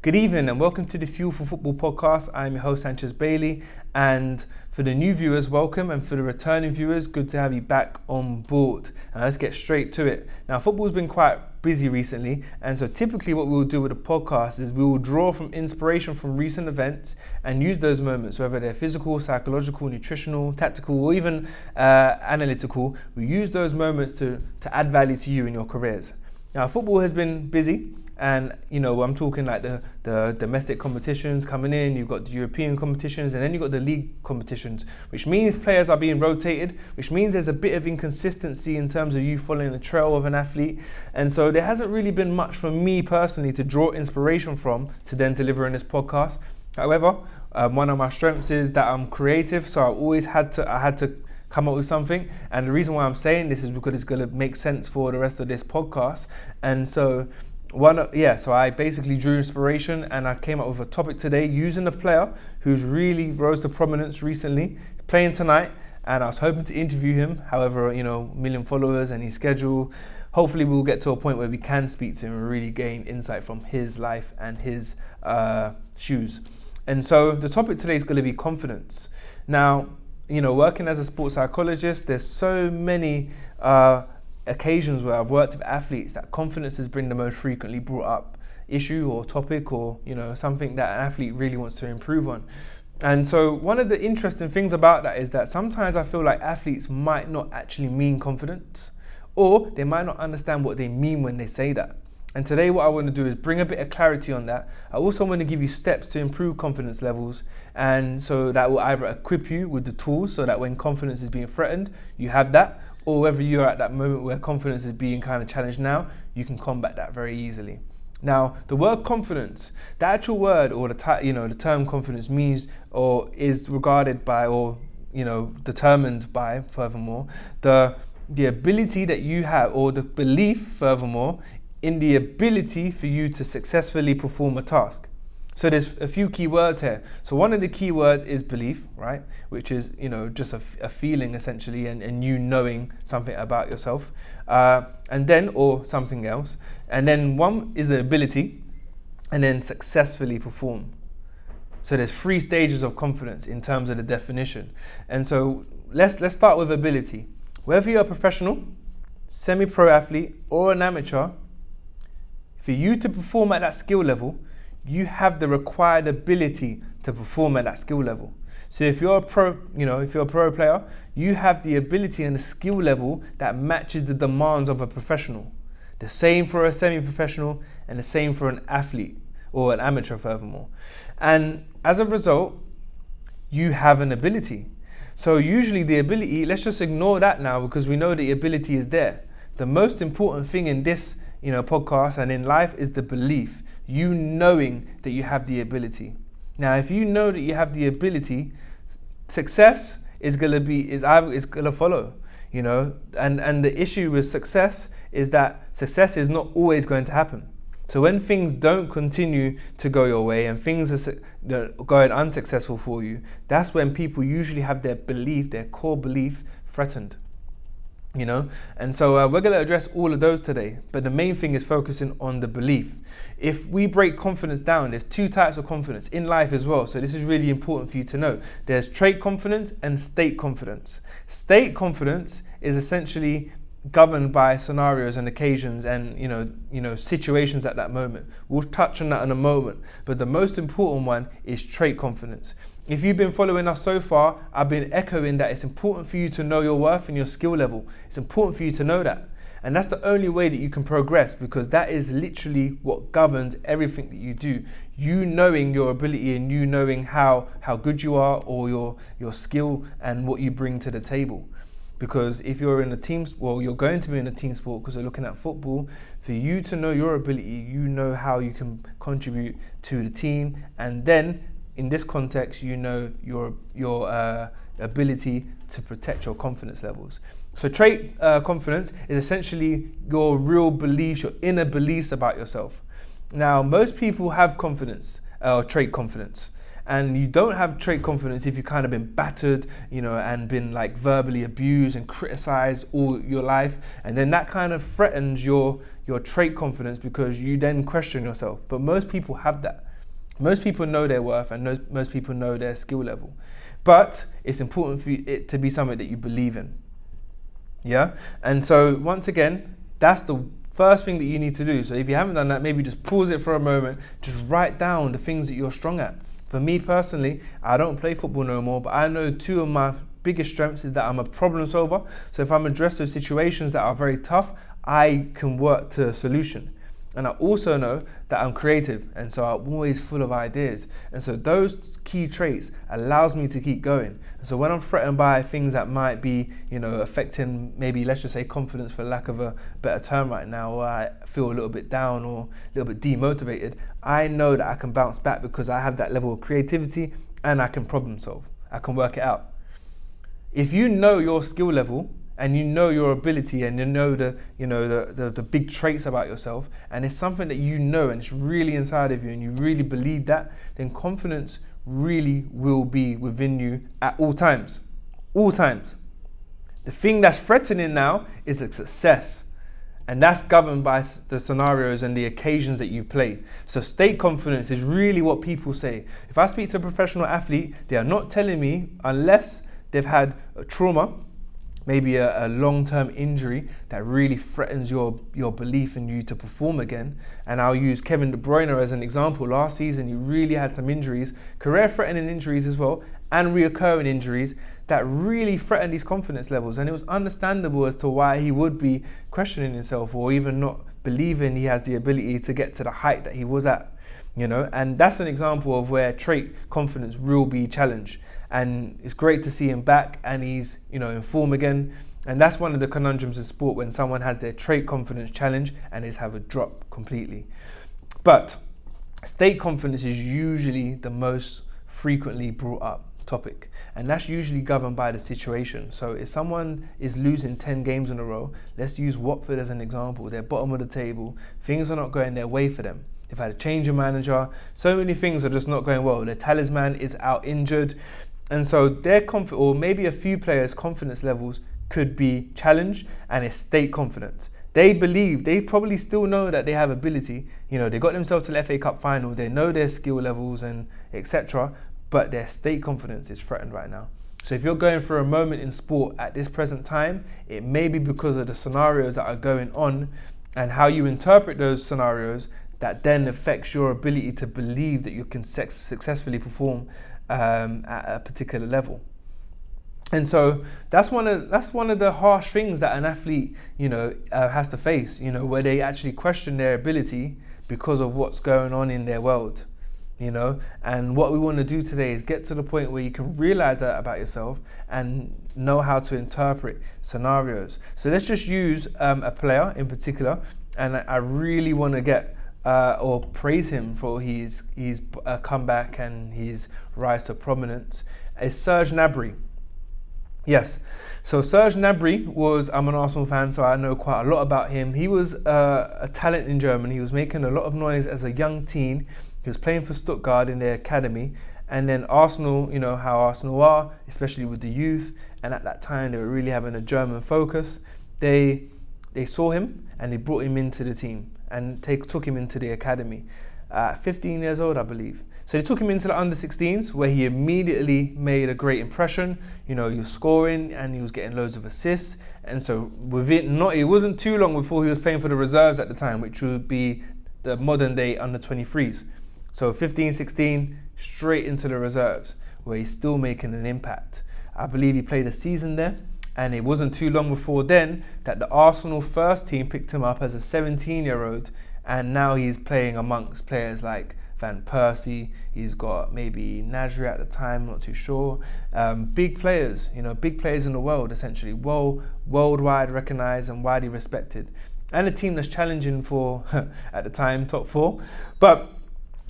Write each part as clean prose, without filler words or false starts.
Good evening and welcome to the Fuel for Football podcast. I'm your host Sanchez Bailey, and for the new viewers, welcome, and for the returning viewers, good to have you back on board. And let's get straight to it. Now, football's been quite busy recently, and so typically what we'll do with the podcast is we will draw from inspiration from recent events and use those moments, whether they're physical, psychological, nutritional, tactical, or even analytical. We use those moments to add value to you in your careers. Now, football has been busy. And, you know, I'm talking like the domestic competitions coming in, you've got the European competitions, and then you've got the league competitions, which means players are being rotated, which means there's a bit of inconsistency in terms of you following the trail of an athlete. And so there hasn't really been much for me personally to draw inspiration from to then deliver in this podcast. However, one of my strengths is that I'm creative, so I had to come up with something. And the reason why I'm saying this is because it's going to make sense for the rest of this podcast. And so so I basically drew inspiration and I came up with a topic today using a player who's really rose to prominence recently, playing tonight, and I was hoping to interview him. However, you know, 1 million followers and his schedule. Hopefully we'll get to a point where we can speak to him and really gain insight from his life and his shoes. And so the topic today is going to be confidence. Now, you know, working as a sports psychologist, there's so many occasions where I've worked with athletes that confidence has been the most frequently brought up issue or topic, or, you know, something that an athlete really wants to improve on. And so one of the interesting things about that is that sometimes I feel like athletes might not actually mean confidence, or they might not understand what they mean when they say that. And today what I want to do is bring a bit of clarity on that. I also want to give you steps to improve confidence levels, and so that will either equip you with the tools so that when confidence is being threatened, you have that, or whether you're at that moment where confidence is being kind of challenged now, you can combat that very easily. Now, the word confidence, the actual word or the term confidence means or is regarded by or, you know, determined by, furthermore, the ability that you have, or the belief, furthermore, in the ability for you to successfully perform a task. So there's a few key words here. So one of the key words is belief, right? Which is, you know, just a feeling essentially, and you knowing something about yourself, and then, or something else. And then one is the ability, and then successfully perform. So there's 3 stages of confidence in terms of the definition. And so let's start with ability. Whether you're a professional, semi-pro athlete, or an amateur, for you to perform at that skill level, you have the required ability to perform at that skill level. So if you're a pro player, you have the ability and the skill level that matches the demands of a professional. The same for a semi-professional, and the same for an athlete or an amateur, furthermore. And as a result, you have an ability. So usually the ability, let's just ignore that now because we know the ability is there. The most important thing in this, you know, podcast and in life is the belief. You knowing that you have the ability. Now, if you know that you have the ability, success is gonna follow. You know, and the issue with success is that success is not always going to happen. So when things don't continue to go your way and things are going unsuccessful for you, that's when people usually have their belief, their core belief, threatened. You know, and so we're going to address all of those today, but the main thing is focusing on the belief. If we break confidence down, there's 2 types of confidence in life as well, so this is really important for you to know. There's trait confidence and state confidence. State confidence is essentially governed by scenarios and occasions and you know situations at that moment. We'll touch on that in a moment, but the most important one is trait confidence. If you've been following us so far, I've been echoing that it's important for you to know your worth and your skill level. It's important for you to know that. And that's the only way that you can progress, because that is literally what governs everything that you do. You knowing your ability and you knowing how good you are, or your skill and what you bring to the table. Because if you're in a team, well, you're going to be in a team sport because you're looking at football. For you to know your ability, you know how you can contribute to the team, and then in this context, you know your ability to protect your confidence levels. So trait confidence is essentially your real beliefs, your inner beliefs about yourself. Now, most people have confidence, or trait confidence. And you don't have trait confidence if you've kind of been battered, you know, and been like verbally abused and criticized all your life. And then that kind of threatens your trait confidence because you then question yourself. But most people have that. Most people know their worth and most people know their skill level. But it's important for it to be something that you believe in. Yeah? And so once again, that's the first thing that you need to do. So if you haven't done that, maybe just pause it for a moment. Just write down the things that you're strong at. For me personally, I don't play football no more, but I know two of my biggest strengths is that I'm a problem solver. So if I'm addressed with situations that are very tough, I can work to a solution. And I also know that I'm creative, and so I'm always full of ideas. And so those key traits allows me to keep going. And so when I'm threatened by things that might be, affecting maybe, let's just say, confidence for lack of a better term right now, or I feel a little bit down or a little bit demotivated, I know that I can bounce back because I have that level of creativity and I can problem solve. I can work it out. If you know your skill level, and you know your ability, and you know the big traits about yourself, and it's something that you know and it's really inside of you and you really believe that, then confidence really will be within you at all times. All times. The thing that's threatening now is a success, and that's governed by the scenarios and the occasions that you play. So state confidence is really what people say. If I speak to a professional athlete, they are not telling me, unless they've had a trauma, maybe a long-term injury that really threatens your belief in you to perform again. And I'll use Kevin De Bruyne as an example. Last season, he really had some injuries, career-threatening injuries as well, and reoccurring injuries that really threatened his confidence levels. And it was understandable as to why he would be questioning himself or even not believing he has the ability to get to the height that he was at. And that's an example of where trait confidence will be challenged. And it's great to see him back and he's, in form again. And that's one of the conundrums in sport, when someone has their trait confidence challenged and is have a drop completely. But state confidence is usually the most frequently brought up topic. And that's usually governed by the situation. So if someone is losing 10 games in a row, let's use Watford as an example. They're bottom of the table. Things are not going their way for them. They've had a change of manager. So many things are just not going well. Their talisman is out injured. And so their or maybe a few players' confidence levels could be challenged, and it's state confidence. They probably still know that they have ability. They got themselves to the FA Cup final. They know their skill levels and etc. But their state confidence is threatened right now. So if you're going through a moment in sport at this present time, it may be because of the scenarios that are going on and how you interpret those scenarios that then affects your ability to believe that you can successfully perform at a particular level. And so that's one of the harsh things that an athlete has to face, where they actually question their ability because of what's going on in their world. And what we want to do today is get to the point where you can realize that about yourself and know how to interpret scenarios. So let's just use a player in particular, and I really want to get or praise him for his comeback and his rise to prominence. Is Serge Gnabry. Yes, so Serge Gnabry I'm an Arsenal fan, so I know quite a lot about him. He was a talent in Germany. He was making a lot of noise as a young teen. He was playing for Stuttgart in their academy, and then Arsenal, how Arsenal are, especially with the youth, and at that time they were really having a German focus. They saw him and they brought him into the team and took him into the academy. 15 years old, I believe. So they took him into the under-16s, where he immediately made a great impression. He was scoring and he was getting loads of assists. And so it wasn't too long before he was playing for the reserves at the time, which would be the modern day under-23s. So 15, 16, straight into the reserves, where he's still making an impact. I believe he played a season there. And it wasn't too long before then that the Arsenal first team picked him up as a 17-year-old, and now he's playing amongst players like Van Persie. He's got maybe Nasri at the time, not too sure. Big players, big players in the world, essentially, worldwide recognised and widely respected. And a team that's challenging for, at the time, top 4. But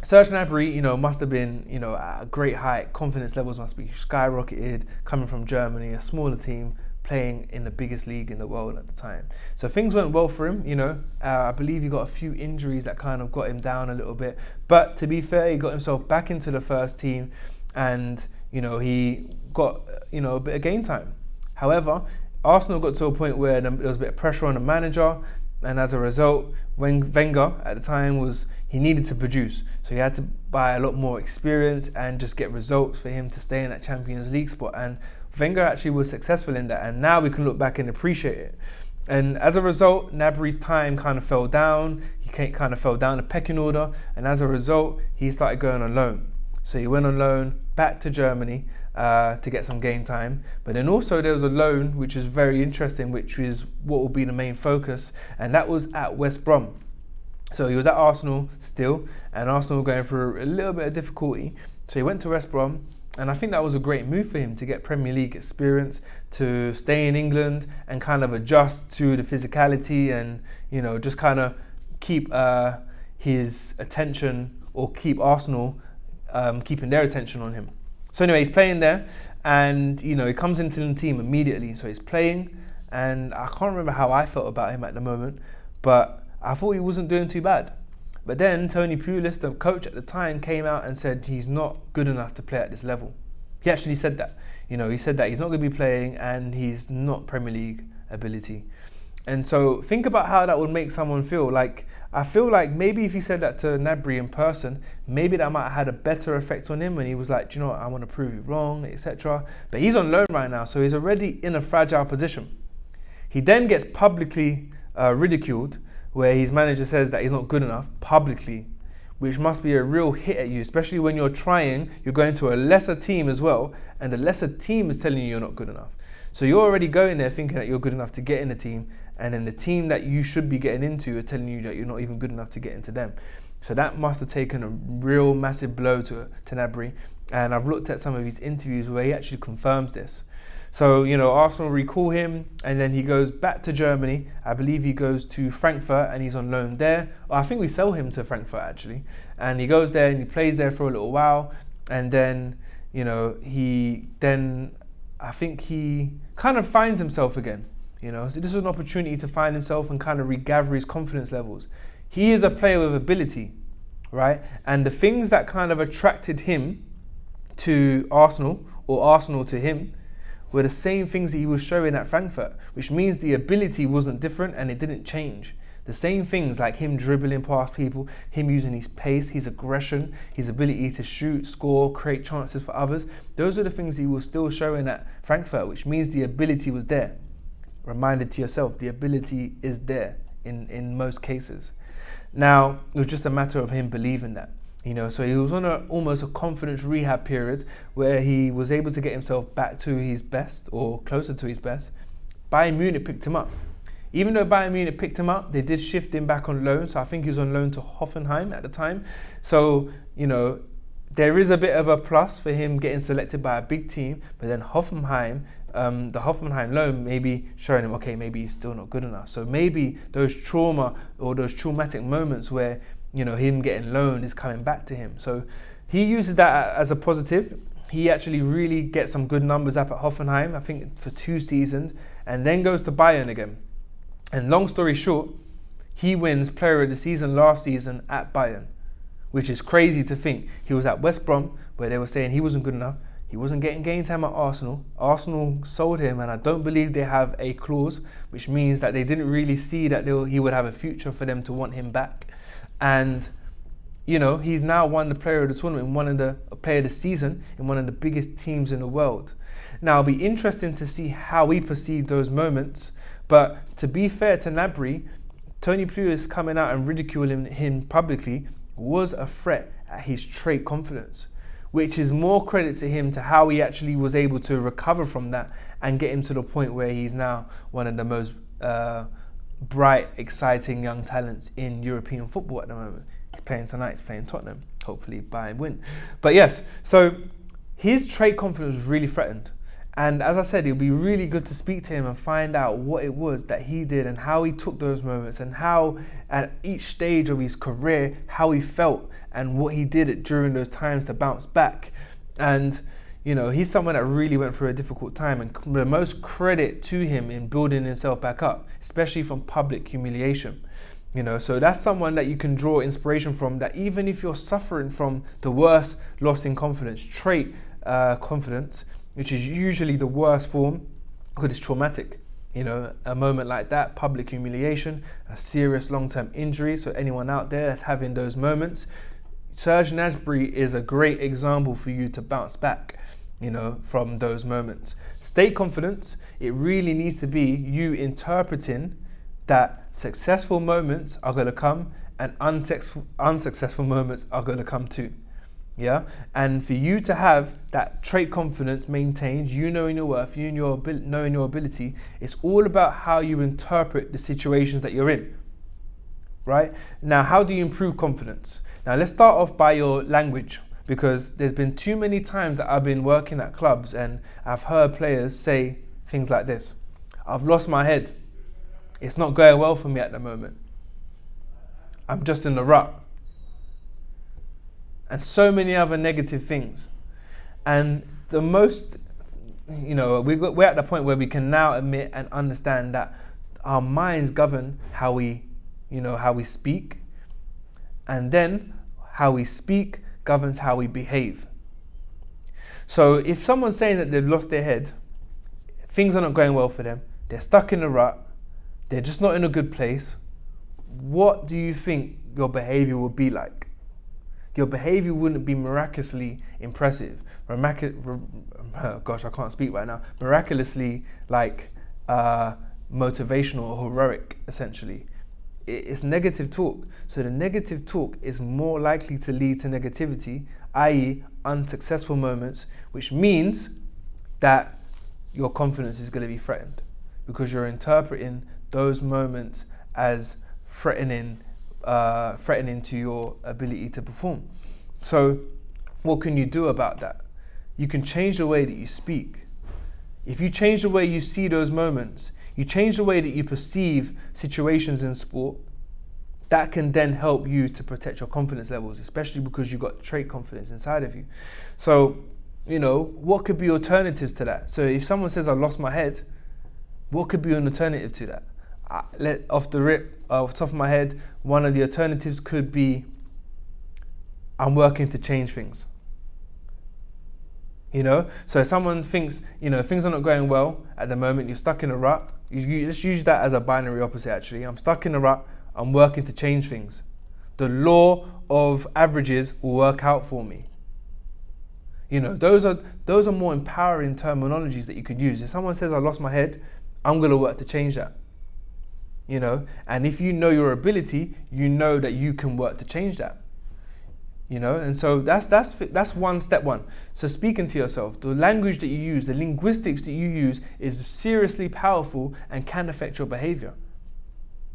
Serge Gnabry, must have been, at a great height. Confidence levels must be skyrocketed, coming from Germany, a smaller team, playing in the biggest league in the world at the time. So things went well for him, I believe he got a few injuries that kind of got him down a little bit. But to be fair, he got himself back into the first team and, he got, a bit of game time. However, Arsenal got to a point where there was a bit of pressure on the manager, and as a result, when Wenger at the time was, he needed to produce. So he had to buy a lot more experience and just get results for him to stay in that Champions League spot. And Wenger actually was successful in that. And now we can look back and appreciate it. And as a result, Gnabry's time kind of fell down. He kind of fell down the pecking order. And as a result, he started going on loan. So he went on loan back to Germany to get some game time. But then also there was a loan, which is very interesting, which is what will be the main focus. And that was at West Brom. So he was at Arsenal still, and Arsenal were going through a little bit of difficulty. So he went to West Brom, and I think that was a great move for him to get Premier League experience, to stay in England and kind of adjust to the physicality and, you know, just kind of keep his attention, or keep Arsenal keeping their attention on him. So anyway, he's playing there, and, you know, he comes into the team immediately. So he's playing, and I can't remember how I felt about him at the moment, but I thought he wasn't doing too bad. But then Tony Pulis, the coach at the time, came out and said he's not good enough to play at this level. He actually said that. You know, he said that he's not going to be playing and he's not Premier League ability. And so think about how that would make someone feel. Like, I feel like maybe if he said that to Gnabry in person, maybe that might have had a better effect on him, and he was like, do you know what, I want to prove you wrong, etc. But he's on loan right now, so he's already in a fragile position. He then gets publicly ridiculed, where his manager says that he's not good enough publicly, which must be a real hit at you, especially when you're going to a lesser team as well, and the lesser team is telling you you're not good enough. So you're already going there thinking that you're good enough to get in the team, and then the team that you should be getting into are telling you that you're not even good enough to get into them. So that must have taken a real massive blow to Gnabry, and I've looked at some of his interviews where he actually confirms this. So, you know, Arsenal recall him, and then he goes back to Germany. I believe he goes to Frankfurt, and he's on loan there. I think we sell him to Frankfurt, actually. And he goes there, and he plays there for a little while. And then, you know, I think he kind of finds himself again. You know, so this is an opportunity to find himself and kind of regather his confidence levels. He is a player with ability, right? And the things that kind of attracted him to Arsenal, or Arsenal to him, were the same things that he was showing at Frankfurt, which means the ability wasn't different and it didn't change. The same things, like him dribbling past people, him using his pace, his aggression, his ability to shoot, score, create chances for others, those are the things he was still showing at Frankfurt, which means the ability was there. Reminder to yourself, the ability is there in most cases. Now, it was just a matter of him believing that. You know, so he was on almost a confidence rehab period where he was able to get himself back to his best, or closer to his best. Bayern Munich picked him up. Even though Bayern Munich picked him up, they did shift him back on loan. So I think he was on loan to Hoffenheim at the time. So, you know, there is a bit of a plus for him getting selected by a big team. But then Hoffenheim, the Hoffenheim loan, maybe showing him, okay, maybe he's still not good enough. So maybe those trauma or those traumatic moments where, you know, him getting loaned is coming back to him. So he uses that as a positive. He actually really gets some good numbers up at Hoffenheim, I think for 2 seasons, and then goes to Bayern again. And long story short, he wins Player of the Season last season at Bayern, which is crazy to think. He was at West Brom, where they were saying he wasn't good enough. He wasn't getting game time at Arsenal. Arsenal sold him, and I don't believe they have a clause, which means that they didn't really see that he would have a future for them to want him back. And, you know, he's now won the Player of the Tournament, won the Player of the Season in one of the biggest teams in the world. Now, it'll be interesting to see how we perceive those moments. But to be fair to Gnabry, Tony Pulis coming out and ridiculing him publicly was a threat at his trait confidence, which is more credit to him to how he actually was able to recover from that and get him to the point where he's now one of the most bright, exciting young talents in European football at the moment. He's playing tonight, he's playing Tottenham, hopefully Bayern win. But yes, so his trait confidence was really threatened. And as I said, it'll be really good to speak to him and find out what it was that he did and how he took those moments, and how at each stage of his career, how he felt and what he did during those times to bounce back. And, you know, he's someone that really went through a difficult time, and the most credit to him in building himself back up, especially from public humiliation. You know, so that's someone that you can draw inspiration from, that even if you're suffering from the worst loss in confidence, trait confidence, which is usually the worst form because it's traumatic. You know, a moment like that, public humiliation, a serious long-term injury. So anyone out there that's having those moments, Serge Gnabry is a great example for you to bounce back, you know, from those moments. State confidence, it really needs to be you interpreting that successful moments are going to come and unsuccessful moments are going to come too. Yeah, and for you to have that trait confidence maintained, you knowing your worth, you knowing your ability, it's all about how you interpret the situations that you're in. Right? Now, how do you improve confidence? Now, let's start off by your language, because there's been too many times that I've been working at clubs and I've heard players say things like this: I've lost my head. It's not going well for me at the moment. I'm just in the rut. And so many other negative things. And the most, you know, we're at the point where we can now admit and understand that our minds govern how we speak. And then how we speak governs how we behave. So if someone's saying that they've lost their head, things are not going well for them, they're stuck in a rut, they're just not in a good place, what do you think your behavior will be like? Your behavior wouldn't be miraculously impressive. Gosh, I can't speak right now. Miraculously, like motivational or heroic, essentially. It's negative talk. So the negative talk is more likely to lead to negativity, i.e. unsuccessful moments, which means that your confidence is going to be threatened because you're interpreting those moments as threatening to your ability to perform. So what can you do about that? You can change the way that you speak. If you change the way you see those moments, you change the way that you perceive situations in sport, that can then help you to protect your confidence levels, especially because you've got trait confidence inside of you. So, you know, what could be alternatives to that? So if someone says, I lost my head, what could be an alternative to that? Off the top of my head, one of the alternatives could be, I'm working to change things. You know, so if someone thinks, you know, things are not going well at the moment, you're stuck in a rut, you just use that as a binary opposite actually. I'm stuck in a rut, I'm working to change things. The law of averages will work out for me. You know, those are more empowering terminologies that you could use. If someone says, I lost my head, I'm going to work to change that. You know, and if you know your ability, you know that you can work to change that. You know, and so that's step one. So speaking to yourself, the language that you use, the linguistics that you use is seriously powerful and can affect your behavior.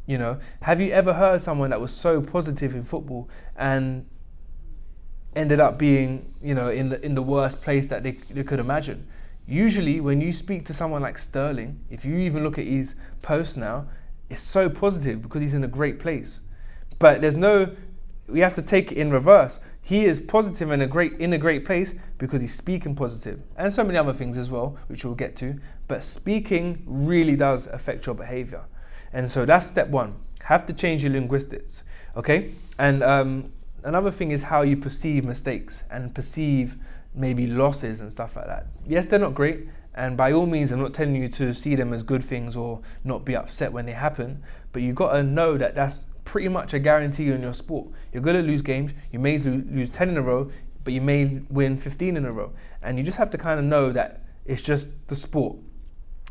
You know, have you ever heard someone that was so positive in football and ended up being, you know, in the worst place that they could imagine? Usually when you speak to someone like Sterling, if you even look at his posts now, it's so positive because he's in a great place. But we have to take it in reverse. He is positive and in a great place because he's speaking positive, and so many other things as well, which we'll get to. But speaking really does affect your behavior, and so that's step one. Have to change your linguistics, okay? And another thing is how you perceive mistakes and perceive maybe losses and stuff like that. Yes, they're not great, and by all means, I'm not telling you to see them as good things or not be upset when they happen. But you've got to know that that's pretty much a guarantee in your sport. You're going to lose games. You may lose 10 in a row, but you may win 15 in a row. And you just have to kind of know that it's just the sport.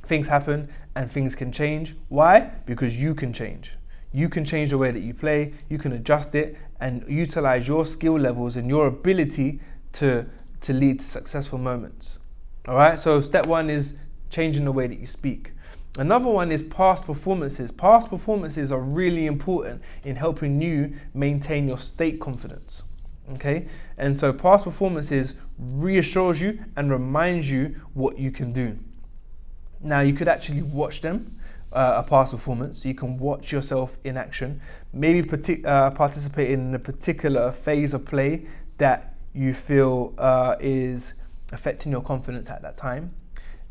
Things happen and things can change. Why? Because you can change. You can change the way that you play. You can adjust it and utilize your skill levels and your ability to lead to successful moments. All right, so step one is changing the way that you speak. Another one is past performances. Past performances are really important in helping you maintain your state confidence. Okay, and so past performances reassures you and reminds you what you can do. Now you could actually watch them, a past performance. So you can watch yourself in action, maybe participate in a particular phase of play that you feel is affecting your confidence at that time.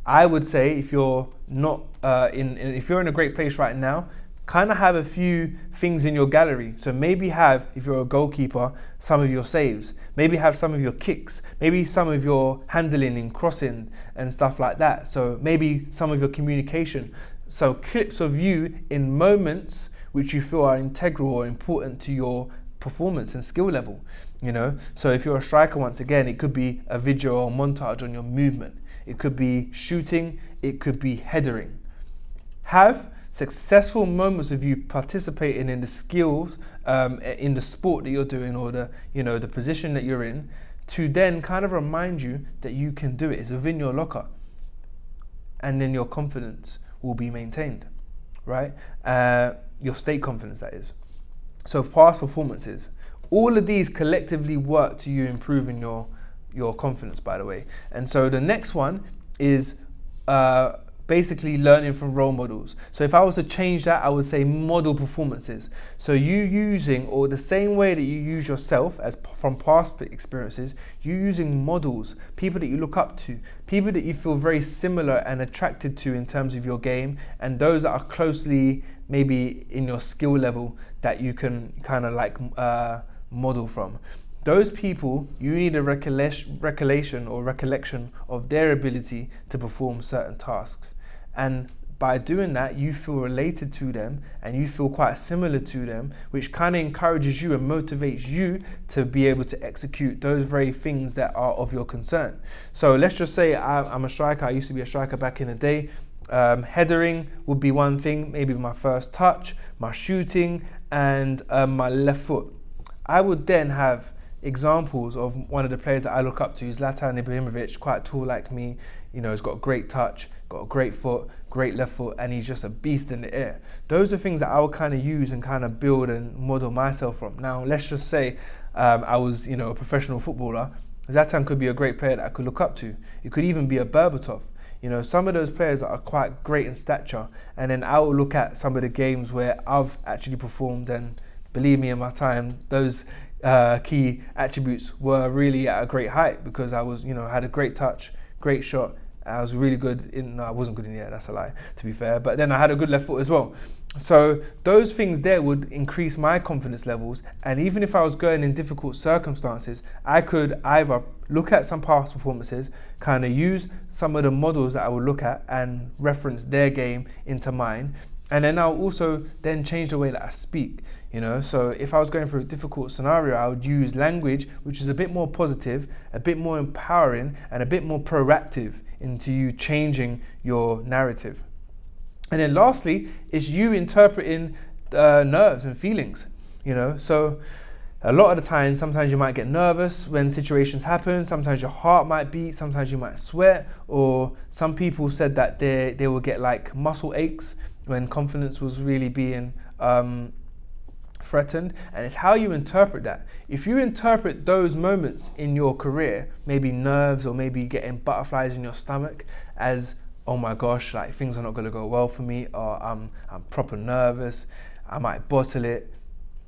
I would say if you're not if you're in a great place right now, kind of have a few things in your gallery. So maybe have, if you're a goalkeeper, some of your saves, maybe have some of your kicks, maybe some of your handling and crossing and stuff like that. So maybe some of your communication. So clips of you in moments which you feel are integral or important to your performance and skill level, So if you're a striker, once again, it could be a video or montage on your movement. It could be shooting, it could be headering. Have successful moments of you participating in the skills, in the sport that you're doing, or the position that you're in, to then kind of remind you that you can do it. It's within your locker. And then your confidence will be maintained, right? Your state confidence, that is. So past performances, all of these collectively work to you improving your confidence, by the way. And so the next one is basically learning from role models. So if I was to change that, I would say model performances. So you using, or the same way that you use yourself as from past experiences, you using models, people that you look up to, people that you feel very similar and attracted to in terms of your game, and those that are closely maybe in your skill level that you can kind of like model from. Those people, you need a recollection of their ability to perform certain tasks. And by doing that, you feel related to them and you feel quite similar to them, which kind of encourages you and motivates you to be able to execute those very things that are of your concern. So let's just say I'm a striker. I used to be a striker back in the day. Headering would be one thing, maybe my first touch, my shooting, and my left foot. I would then have examples of one of the players that I look up to, Zlatan Ibrahimovic, quite tall like me, he's got a great touch, got a great foot, great left foot, and he's just a beast in the air. Those are things that I would kind of use and kind of build and model myself from. Now, let's just say I was, a professional footballer. Zlatan could be a great player that I could look up to. It could even be a Berbatov. Some of those players that are quite great in stature, and then I will look at some of the games where I've actually performed, and believe me, in my time, those key attributes were really at a great height, because I was, had a great touch, great shot. I was really good I wasn't good in the air, that's a lie, to be fair. But then I had a good left foot as well. So those things there would increase my confidence levels. And even if I was going in difficult circumstances, I could either look at some past performances, kind of use some of the models that I would look at and reference their game into mine. And then I'll also then change the way that I speak. So if I was going through a difficult scenario, I would use language which is a bit more positive, a bit more empowering, and a bit more proactive into you changing your narrative. And then lastly is you interpreting nerves and feelings. So a lot of the time, sometimes you might get nervous when situations happen, sometimes your heart might beat, sometimes you might sweat, or some people said that they will get like muscle aches when confidence was really being threatened. And it's how you interpret that. If you interpret those moments in your career, maybe nerves or maybe getting butterflies in your stomach, as, oh my gosh, like things are not going to go well for me, or I'm proper nervous, I might bottle it,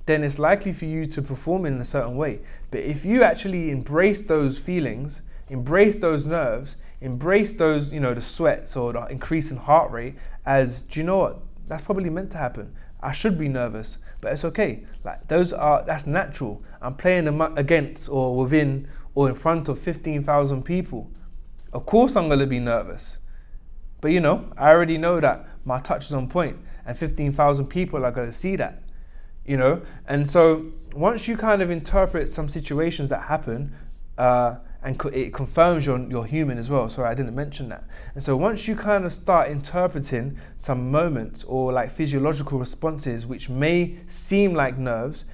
then it's likely for you to perform in a certain way. But if you actually embrace those feelings, embrace those nerves, embrace those, the sweats or the increase in heart rate as, do you know what, that's probably meant to happen. I should be nervous, but it's okay. Like that's natural. I'm playing against or within or in front of 15,000 people. Of course I'm gonna be nervous. But I already know that my touch is on point and 15,000 people are gonna see that. And so once you kind of interpret some situations that happen, and it confirms you're human as well. Sorry, I didn't mention that. And so once you kind of start interpreting some moments or like physiological responses which may seem like nerves,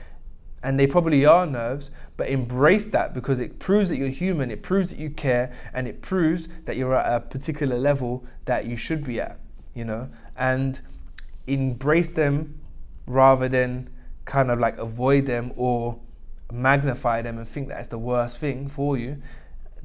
and they probably are nerves, but embrace that, because it proves that you're human, it proves that you care, and it proves that you're at a particular level that you should be at, and embrace them rather than kind of like avoid them or magnify them and think that it's the worst thing for you.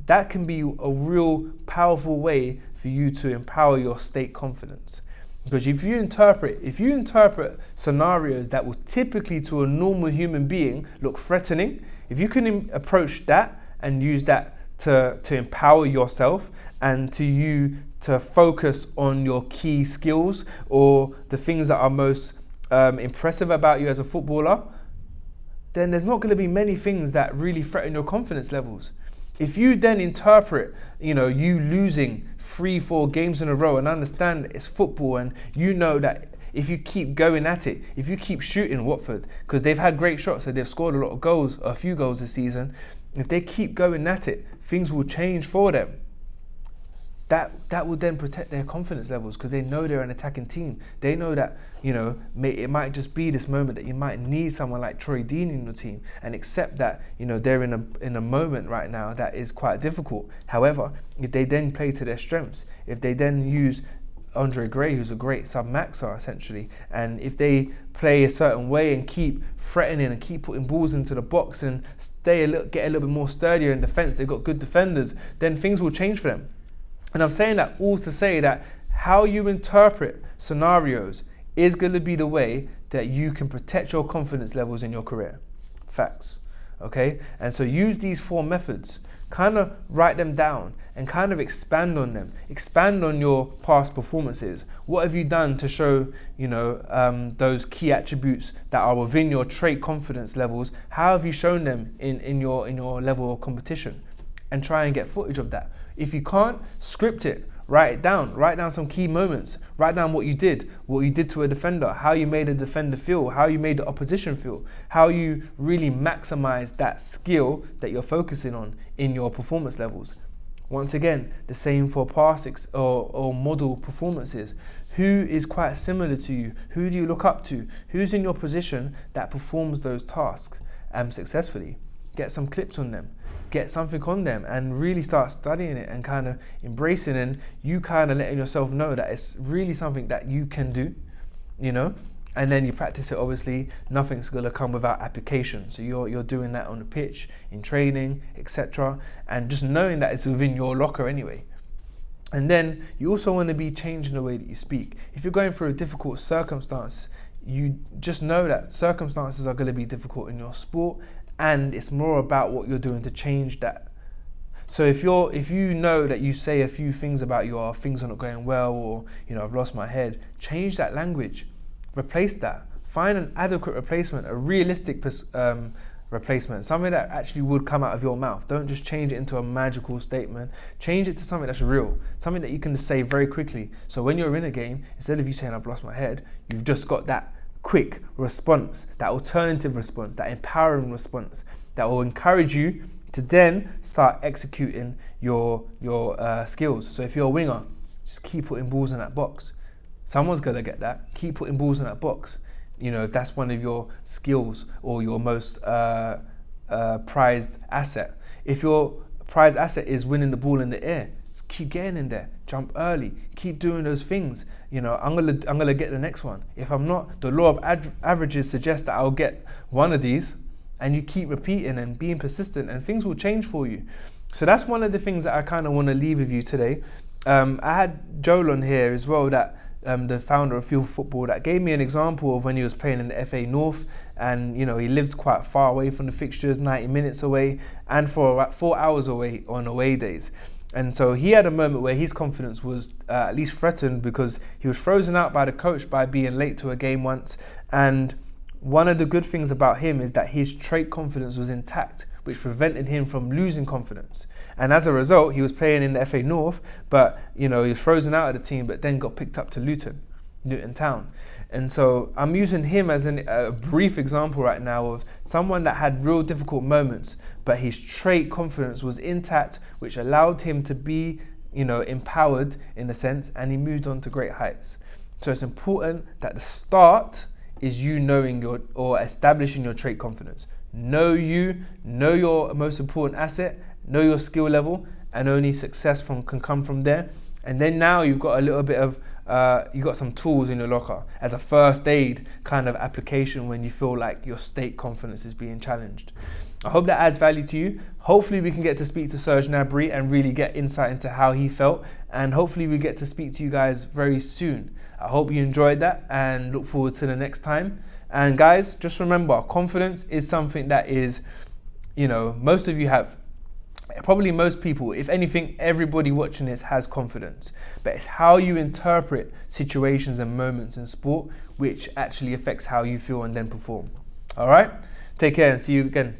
That can be a real powerful way for you to empower your state confidence. Because if you interpret scenarios that will typically to a normal human being look threatening, if you can approach that and use that to empower yourself and to focus on your key skills or the things that are most impressive about you as a footballer, then there's not going to be many things that really threaten your confidence levels. If you then interpret, you losing 3-4 games in a row and understand it's football, and you know that if you keep going at it, if you keep shooting Watford, because they've had great shots, so they've scored a lot of goals, a few goals this season, if they keep going at it, things will change for them. That will then protect their confidence levels, because they know they're an attacking team. They know that, it might just be this moment that you might need someone like Troy Deeney in your team, and accept that, they're in a moment right now that is quite difficult. However, if they then play to their strengths, if they then use Andre Gray, who's a great sub-maxer essentially, and if they play a certain way and keep threatening and keep putting balls into the box and get a little bit more sturdier in defence, they've got good defenders, then things will change for them. And I'm saying that all to say that how you interpret scenarios is going to be the way that you can protect your confidence levels in your career. Facts. Okay? And so use these 4 methods, kind of write them down and kind of expand on them. Expand on your past performances. What have you done to show, those key attributes that are within your trait confidence levels? How have you shown them in your level of competition? And try and get footage of that. If you can't, script it. Write it down. Write down some key moments. Write down what you did to a defender, how you made a defender feel, how you made the opposition feel, how you really maximize that skill that you're focusing on in your performance levels. Once again, the same for past or model performances. Who is quite similar to you? Who do you look up to? Who's in your position that performs those tasks successfully? Get some clips on them. Get something on them and really start studying it and kind of embracing, and you kind of letting yourself know that it's really something that you can do, and then you practice it. Obviously, nothing's going to come without application. So you're doing that on the pitch, in training, etc. And just knowing that it's within your locker anyway. And then you also want to be changing the way that you speak. If you're going through a difficult circumstance, you just know that circumstances are going to be difficult in your sport, and it's more about what you're doing to change that. So if you know that you say a few things about things are not going well, or I've lost my head, change that language, replace that, find an adequate replacement, a realistic replacement, something that actually would come out of your mouth. Don't just change it into a magical statement. Change it to something that's real, something that you can just say very quickly. So when you're in a game, instead of you saying I've lost my head, you've just got that quick response, that alternative response, that empowering response that will encourage you to then start executing your skills. So if you're a winger, just keep putting balls in that box. Someone's going to get that. Keep putting balls in that box. If that's one of your skills or your most prized asset. If your prized asset is winning the ball in the air, just keep getting in there. Jump early. Keep doing those things. I'm gonna get the next one. If I'm not, the law of averages suggests that I'll get one of these, and you keep repeating and being persistent, and things will change for you. So that's one of the things that I kind of want to leave with you today. I had Joel on here as well, that the founder of Fuel Football, that gave me an example of when he was playing in the FA North, and he lived quite far away from the fixtures, 90 minutes away, and for about 4 hours away on away days. And so he had a moment where his confidence was at least threatened, because he was frozen out by the coach by being late to a game once. And one of the good things about him is that his trait confidence was intact, which prevented him from losing confidence. And as a result, he was playing in the FA North, but he was frozen out of the team, but then got picked up to Luton Town. And so I'm using him as a brief example right now of someone that had real difficult moments, but his trait confidence was intact, which allowed him to be, empowered in a sense, and he moved on to great heights. So it's important that the start is you knowing or establishing your trait confidence. Know your most important asset, know your skill level, and only success can come from there. And then now you've got a little bit of you got some tools in your locker as a first aid kind of application when you feel like your state confidence is being challenged. I hope that adds value to you. Hopefully we can get to speak to Serge Gnabry and really get insight into how he felt, and hopefully we get to speak to you guys very soon. I hope you enjoyed that and look forward to the next time. And guys, just remember, confidence is something that is, most of you have. Probably most people, if anything, everybody watching this has confidence. But it's how you interpret situations and moments in sport which actually affects how you feel and then perform. All right? Take care and see you again.